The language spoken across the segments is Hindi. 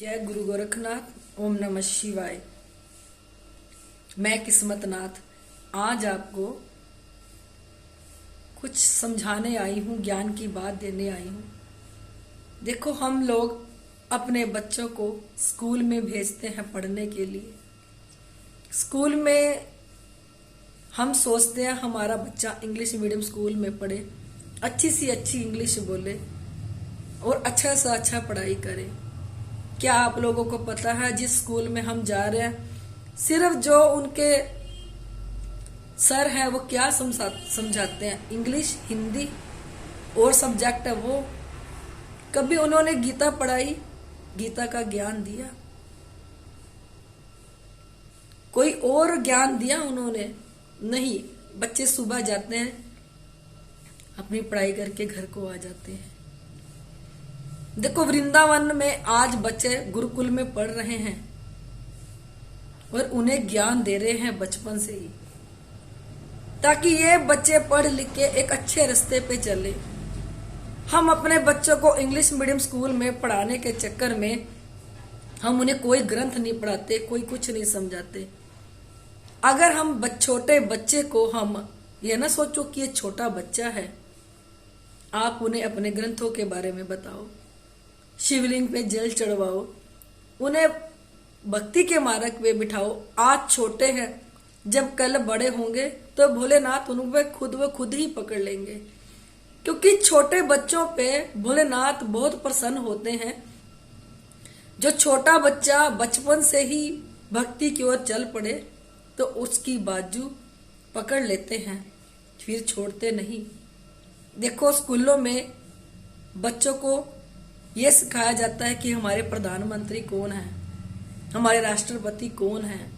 जय गुरु गोरखनाथ। ओम नमः शिवाय। मैं किस्मतनाथ आज आपको कुछ समझाने आई हूँ, ज्ञान की बात देने आई हूँ। देखो, हम लोग अपने बच्चों को स्कूल में भेजते हैं पढ़ने के लिए। स्कूल में हम सोचते हैं हमारा बच्चा इंग्लिश मीडियम स्कूल में पढ़े, अच्छी सी अच्छी इंग्लिश बोले और अच्छा से अच्छा पढ़ाई करे। क्या आप लोगों को पता है जिस स्कूल में हम जा रहे हैं, सिर्फ जो उनके सर है वो क्या समझाते हैं? इंग्लिश, हिंदी और सब्जेक्ट है वो। कभी उन्होंने गीता पढ़ाई, गीता का ज्ञान दिया? कोई और ज्ञान दिया उन्होंने? नहीं। बच्चे सुबह जाते हैं, अपनी पढ़ाई करके घर को आ जाते हैं। देखो, वृंदावन में आज बच्चे गुरुकुल में पढ़ रहे हैं और उन्हें ज्ञान दे रहे हैं बचपन से ही, ताकि ये बच्चे पढ़ लिख के एक अच्छे रास्ते पे चले। हम अपने बच्चों को इंग्लिश मीडियम स्कूल में पढ़ाने के चक्कर में हम उन्हें कोई ग्रंथ नहीं पढ़ाते, कोई कुछ नहीं समझाते। अगर हम छोटे बच्चे को, हम ये ना सोचो कि ये छोटा बच्चा है, आप उन्हें अपने ग्रंथों के बारे में बताओ, शिवलिंग पे जल चढ़वाओ, उन्हें भक्ति के मार्ग पे बिठाओ। आज छोटे हैं, जब कल बड़े होंगे तो भोलेनाथ उन्हें खुद ही पकड़ लेंगे, क्योंकि छोटे बच्चों पे भोलेनाथ बहुत प्रसन्न होते हैं। जो छोटा बच्चा बचपन से ही भक्ति की ओर चल पड़े तो उसकी बाजू पकड़ लेते हैं, फिर छोड़ते नहीं। देखो, स्कूलों में बच्चों को यह सिखाया जाता है कि हमारे प्रधानमंत्री कौन है, हमारे राष्ट्रपति कौन है,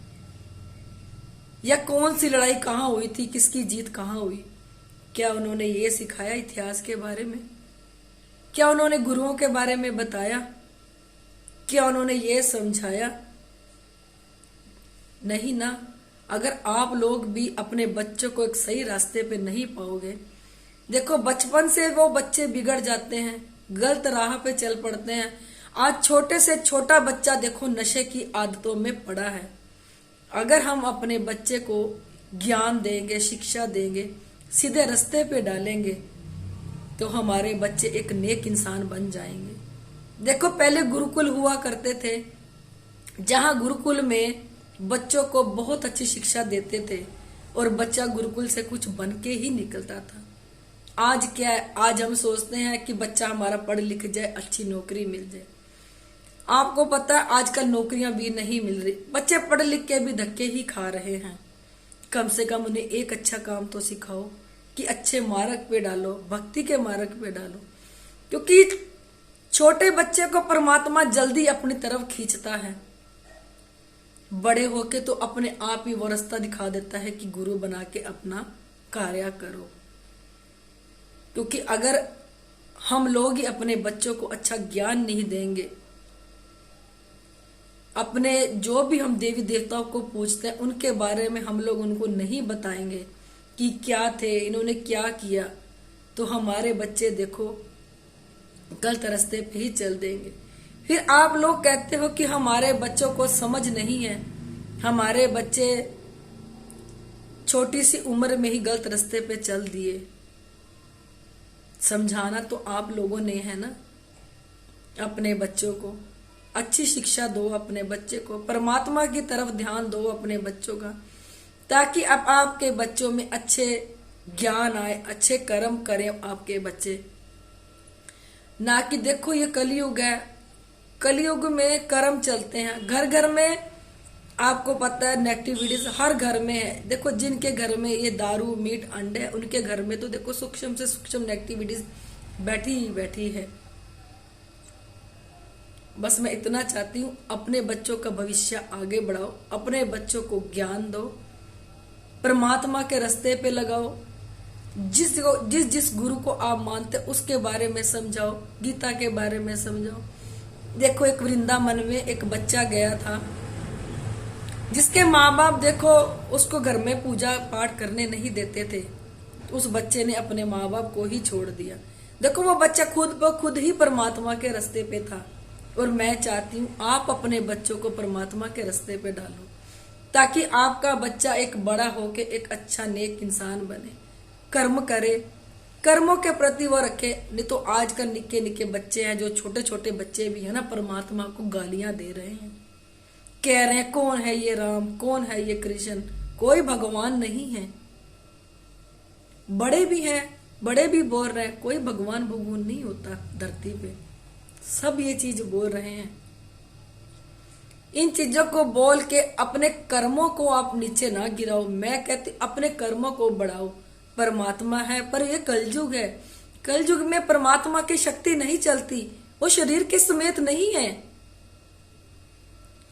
या कौन सी लड़ाई कहाँ हुई थी, किसकी जीत कहाँ हुई। क्या उन्होंने ये सिखाया इतिहास के बारे में? क्या उन्होंने गुरुओं के बारे में बताया? क्या उन्होंने ये समझाया? नहीं ना। अगर आप लोग भी अपने बच्चों को एक सही रास्ते पे नहीं पाओगे, देखो बचपन से वो बच्चे बिगड़ जाते हैं, गलत राह पे चल पड़ते हैं। आज छोटे से छोटा बच्चा देखो नशे की आदतों में पड़ा है। अगर हम अपने बच्चे को ज्ञान देंगे, शिक्षा देंगे, सीधे रास्ते पे डालेंगे, तो हमारे बच्चे एक नेक इंसान बन जाएंगे। देखो, पहले गुरुकुल हुआ करते थे, जहां गुरुकुल में बच्चों को बहुत अच्छी शिक्षा देते थे और बच्चा गुरुकुल से कुछ बन के ही निकलता था। आज क्या है? आज हम सोचते हैं कि बच्चा हमारा पढ़ लिख जाए, अच्छी नौकरी मिल जाए। आपको पता है आजकल नौकरियां भी नहीं मिल रही, बच्चे पढ़ लिख के भी धक्के ही खा रहे हैं। कम से कम उन्हें एक अच्छा काम तो सिखाओ कि अच्छे मार्ग पे डालो, भक्ति के मार्ग पे डालो, क्योंकि छोटे बच्चे को परमात्मा जल्दी अपनी तरफ खींचता है। बड़े होके तो अपने आप ही वो रास्ता दिखा देता है कि गुरु बना के अपना कार्य करो। क्योंकि अगर हम लोग ही अपने बच्चों को अच्छा ज्ञान नहीं देंगे, अपने जो भी हम देवी देवताओं को पूजते हैं उनके बारे में हम लोग उनको नहीं बताएंगे कि क्या थे, इन्होंने क्या किया, तो हमारे बच्चे देखो गलत रास्ते पे ही चल देंगे। फिर आप लोग कहते हो कि हमारे बच्चों को समझ नहीं है, हमारे बच्चे छोटी सी उम्र में ही गलत रास्ते पे चल दिए। समझाना तो आप लोगों ने है ना। अपने बच्चों को अच्छी शिक्षा दो, अपने बच्चे को परमात्मा की तरफ ध्यान दो अपने बच्चों का, ताकि अब आपके बच्चों में अच्छे ज्ञान आए, अच्छे कर्म करें आपके बच्चे। ना कि देखो ये कलयुग है, कलयुग में कर्म चलते हैं। घर घर में आपको पता है नेगेटिविटीज हर घर में है। देखो, जिनके घर में ये दारू, मीट, अंडे, उनके घर में तो देखो सूक्ष्म से सूक्ष्म नेगेटिविटीज बैठी ही बैठी है। बस मैं इतना चाहती हूँ, अपने बच्चों का भविष्य आगे बढ़ाओ, अपने बच्चों को ज्ञान दो, परमात्मा के रास्ते पे लगाओ। जिस गुरु को आप मानते उसके बारे में समझाओ, गीता के बारे में समझाओ। देखो, एक वृंदावन में एक बच्चा गया था, जिसके माँ बाप देखो उसको घर में पूजा पाठ करने नहीं देते थे। उस बच्चे ने अपने माँ बाप को ही छोड़ दिया। देखो, वो बच्चा खुद ही परमात्मा के रास्ते पे था। और मैं चाहती हूँ आप अपने बच्चों को परमात्मा के रास्ते पे डालो, ताकि आपका बच्चा एक बड़ा होके एक अच्छा नेक इंसान बने, कर्म करे, कर्मों के प्रति वो रखे। नहीं तो आजकल निक्के निक्के बच्चे हैं, जो छोटे छोटे बच्चे भी है ना, परमात्मा को गालियां दे रहे हैं, कह रहे हैं कौन है ये राम, कौन है ये कृष्ण, कोई भगवान नहीं है। बड़े भी हैं, बड़े भी बोल रहे हैं कोई भगवान भगवान नहीं होता धरती पे, सब ये चीज बोल रहे हैं। इन चीजों को बोल के अपने कर्मों को आप नीचे ना गिराओ। मैं कहती अपने कर्मों को बढ़ाओ। परमात्मा है, पर ये कलयुग है, कलयुग में परमात्मा की शक्ति नहीं चलती, वो शरीर के समेत नहीं है।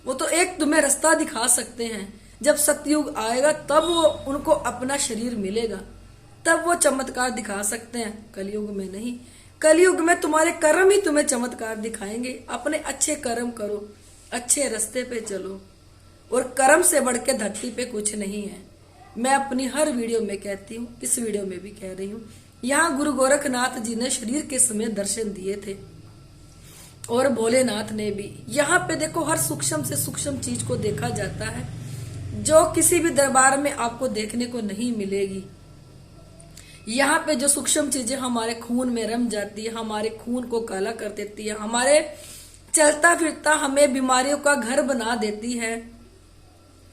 वो तो एक तुम्हें रास्ता दिखा सकते हैं, जब सतयुग आएगा तब वो उनको अपना शरीर मिलेगा, तब वो चमत्कार दिखा सकते हैं, कलयुग में नहीं। कलयुग में तुम्हारे कर्म ही तुम्हें चमत्कार दिखाएंगे। अपने अच्छे कर्म करो, अच्छे रास्ते पे चलो, और कर्म से बढ़ के धरती पे कुछ नहीं है। मैं अपनी हर वीडियो में कहती हूँ, इस वीडियो में भी कह रही हूँ, यहाँ गुरु गोरखनाथ जी ने शरीर के समय दर्शन दिए थे, और भोलेनाथ ने भी। यहाँ पे देखो हर सूक्ष्म से सूक्ष्म चीज को देखा जाता है, जो किसी भी दरबार में आपको देखने को नहीं मिलेगी। यहाँ पे जो सूक्ष्म चीजें हमारे खून में रम जाती है, हमारे खून को काला कर देती है, हमारे चलता फिरता हमें बीमारियों का घर बना देती है,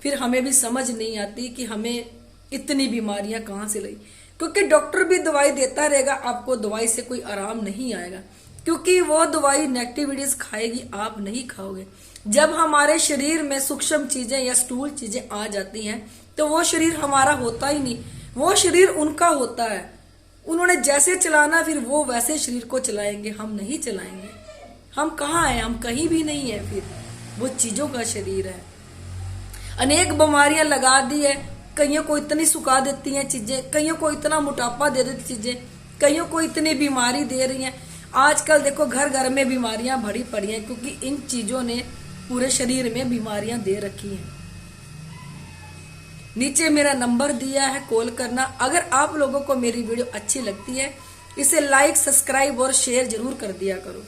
फिर हमें भी समझ नहीं आती कि हमें इतनी बीमारियां कहाँ से लाई। क्योंकि डॉक्टर भी दवाई देता रहेगा, आपको दवाई से कोई आराम नहीं आएगा, क्योंकि वो दवाई नेगेटिविटीज खाएगी, आप नहीं खाओगे। जब हमारे शरीर में सूक्ष्म चीजें या स्थूल चीजें आ जाती हैं, तो वो शरीर हमारा होता ही नहीं, वो शरीर उनका होता है। उन्होंने जैसे चलाना, फिर वो वैसे शरीर को चलाएंगे, हम नहीं चलाएंगे। हम कहाँ हैं? हम कहीं भी नहीं है, फिर वो चीजों का शरीर है। अनेक बीमारियां लगा दी है, कईयों को इतनी सुखा देती हैं चीजें, कईयों को इतना मोटापा दे देती चीजें, कईयों को इतनी बीमारी दे रही हैं। आजकल देखो घर घर में बीमारियां भरी पड़ी हैं, क्योंकि इन चीजों ने पूरे शरीर में बीमारियां दे रखी हैं। नीचे मेरा नंबर दिया है, कॉल करना। अगर आप लोगों को मेरी वीडियो अच्छी लगती है, इसे लाइक, सब्सक्राइब और शेयर जरूर कर दिया करो।